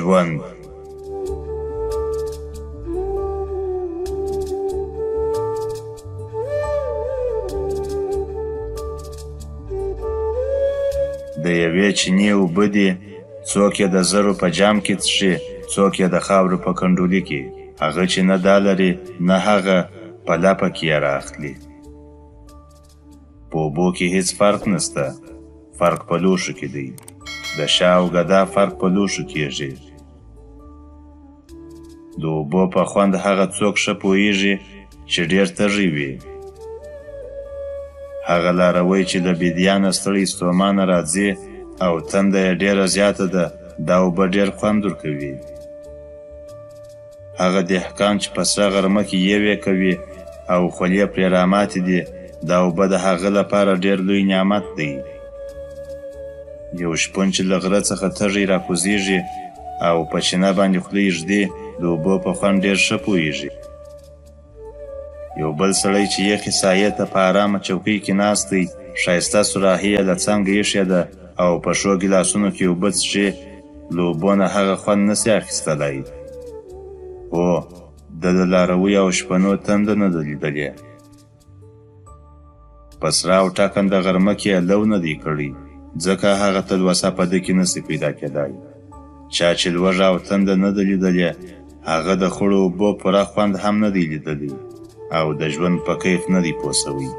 ژوند. د یوې چینې اوبه دي، څوک یې د زرو په جام کې څښي، څوک یې د خاورو په کنډولي کې. هغه چې نه دا لري نه هغه په لپه کې یې رااخلي. په اوبو کې هیڅ فرق نسته، فرق په لوښو کې دی. د شاه او ګدا فرق په لوښو کېږي. د اوبو په خوند هغه څوک ښه پوهیږي چې ډېر تږی وي. هغه لاروی چې له بیدیانه ستړی ستومانه راځي او تنده یې ډېره زیاته ده، دا اوبه ډېر خوند ورکوي. هغه دهقان چې په سره غرمه کې یوې کوي او خولې پرې راماتې دي، دا اوبه د هغه لپاره ډېر لوی نعمت دی. یو شپون چې له غره څخه تږی راکوزیږي او په چینه باندې خوله ږدي، د اوبو په خوند ډېر ښه پوهیږي. یو بل سړی چې یخې سایې ته په ارامه چوکۍ کې ناست دی، ښایسته سوراخي یې له څنګه ایښې ده او په ښو ګیلاسونو کې اوبه څښي، له اوبو نه هغه خوند نسي اخیستلی. هو، د لاروي او شپنو تنده نه ده لیدلې. په سره او ټاکنده غرمه کې یې لو نه دی کړی، ځکه هغه تلوسه په ده کې نسي پیدا کېدای. چا چې لوږه او تنده نه ده لیدلې، هغه د خړو اوبو پوره خوند هم نه دی لیدلی او د ژوند په کیف نه دی پوه سوی.